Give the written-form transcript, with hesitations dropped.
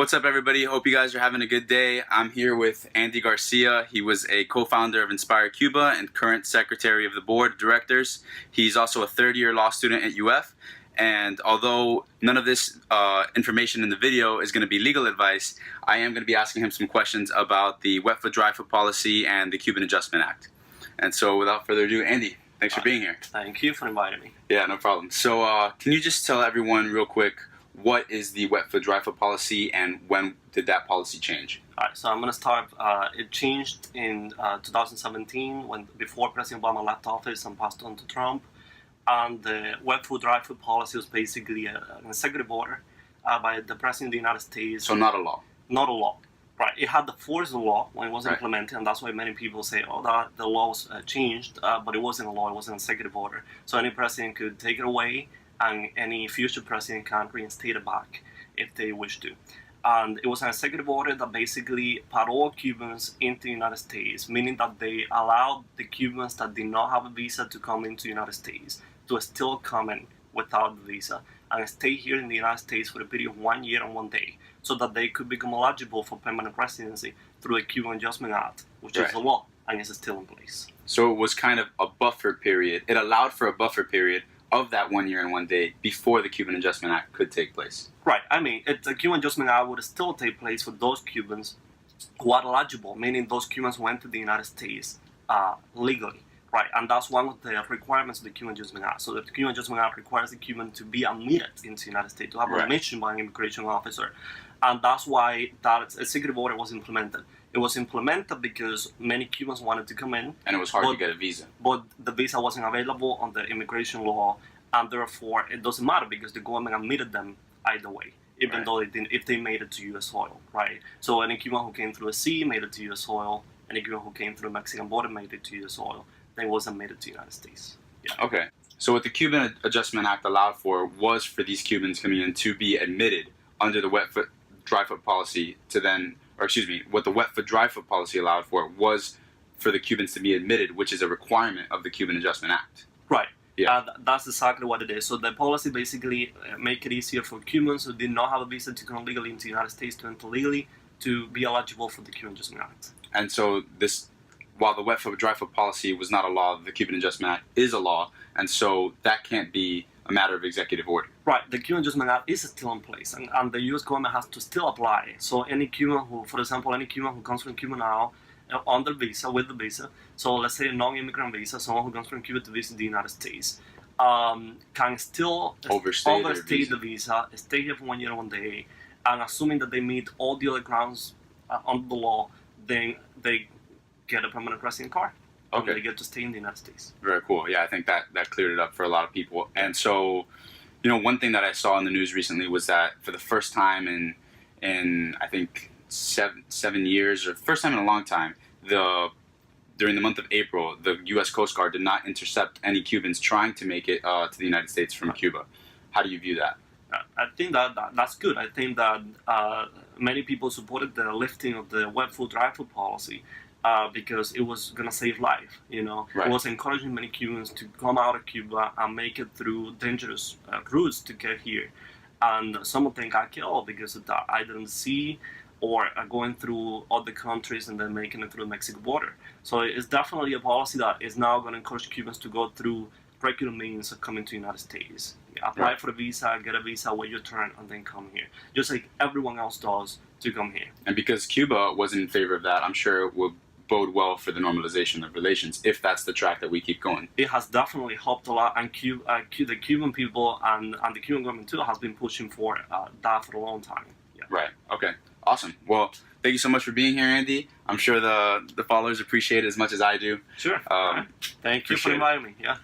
What's up, everybody? Hope you guys are having a good day. I'm here with Andy Garcia. He was a co-founder of Inspire Cuba and current secretary of the board of directors. He's also a third-year law student at UF. And although none of this information in the video is going to be legal advice, I am going to be asking him some questions about the Wetfoot, Dryfoot policy and the Cuban Adjustment Act. And so without further ado, Andy, thanks for being here. Thank you for inviting me. Yeah, no problem. So can you just tell everyone real quick, what is the Wetfoot, Dryfoot policy and when did that policy change? All right, so I'm going to start. It changed in 2017 before President Obama left office and passed on to Trump. And the Wetfoot, Dryfoot policy was basically an executive order by the President of the United States. So not a law? Not a law. Right. It had the force of law when it was implemented, and that's why many people say, oh, that the law was changed, but it wasn't a law, it was an executive order. So any president could take it away, and any future president can reinstate it back if they wish to. And it was an executive order that basically put all Cubans into the United States, meaning that they allowed the Cubans that did not have a visa to come into the United States to still come in without the visa and stay here in the United States for a period of 1 year and 1 day, so that they could become eligible for permanent residency through the Cuban Adjustment Act, which is a law and is still in place. So it was kind of a buffer period. It allowed for a buffer period of that 1 year and 1 day before the Cuban Adjustment Act could take place. Right. I mean, the Cuban Adjustment Act would still take place for those Cubans who are eligible, meaning those Cubans who went to the United States legally. Right, and that's one of the requirements of the Cuban Adjustment Act. So the Cuban Adjustment Act requires the Cuban to be admitted into the United States, to have a admission by an immigration officer. And that's why that executive order was implemented. It was implemented because many Cubans wanted to come in. And it was hard to get a visa. But the visa wasn't available on the immigration law, and therefore it doesn't matter because the government admitted them either way, even though if they made it to U.S. soil, right? So any Cuban who came through the sea made it to U.S. soil, any Cuban who came through the Mexican border made it to U.S. soil. They wasn't made it to the United States. Yeah. Okay. So what the Cuban Adjustment Act allowed for was for these Cubans coming in to be admitted under the Wetfoot, Dryfoot policy to then, or excuse me, what the Wetfoot, Dryfoot policy allowed for was for the Cubans to be admitted, which is a requirement of the Cuban Adjustment Act. Right. Yeah. That's exactly what it is. So the policy basically make it easier for Cubans who did not have a visa to come legally into the United States to enter legally to be eligible for the Cuban Adjustment Act. And so while the Wetfoot, Dryfoot policy was not a law, the Cuban Adjustment Act is a law, and so that can't be a matter of executive order. Right, the Cuban Adjustment Act is still in place, and the U.S. government has to still apply. So any Cuban who, for example, any Cuban who comes from Cuba now on the visa, with the visa, so let's say a non-immigrant visa, someone who comes from Cuba to visit the United States, can still overstay the visa, stay here for 1 year and 1 day, and assuming that they meet all the other grounds under the law, then they get a permanent resident card. Okay. They get to stay in the United States. Very cool. Yeah, I think that cleared it up for a lot of people. And so, one thing that I saw in the news recently was that for the first time in I think seven years, or first time in a long time, during the month of April, the U.S. Coast Guard did not intercept any Cubans trying to make it to the United States from Cuba. How do you view that? I think that's good. I think that many people supported the lifting of the Wetfoot, Dryfoot policy. Because it was going to save life, It was encouraging many Cubans to come out of Cuba and make it through dangerous routes to get here. And some of them got killed because of that, either in the sea or going through other countries and then making it through the Mexican border. So it's definitely a policy that is now going to encourage Cubans to go through regular means of coming to the United States. Apply for a visa, get a visa, wait your turn, and then come here. Just like everyone else does to come here. And because Cuba wasn't in favor of that, I'm sure it would bode well for the normalization of relations if that's the track that we keep going. It has definitely helped a lot, and the Cuban people and the Cuban government too has been pushing for that for a long time. Yeah. Right. Okay. Awesome. Well, thank you so much for being here, Andy. I'm sure the followers appreciate it as much as I do. Sure. Thank you for inviting me. Yeah.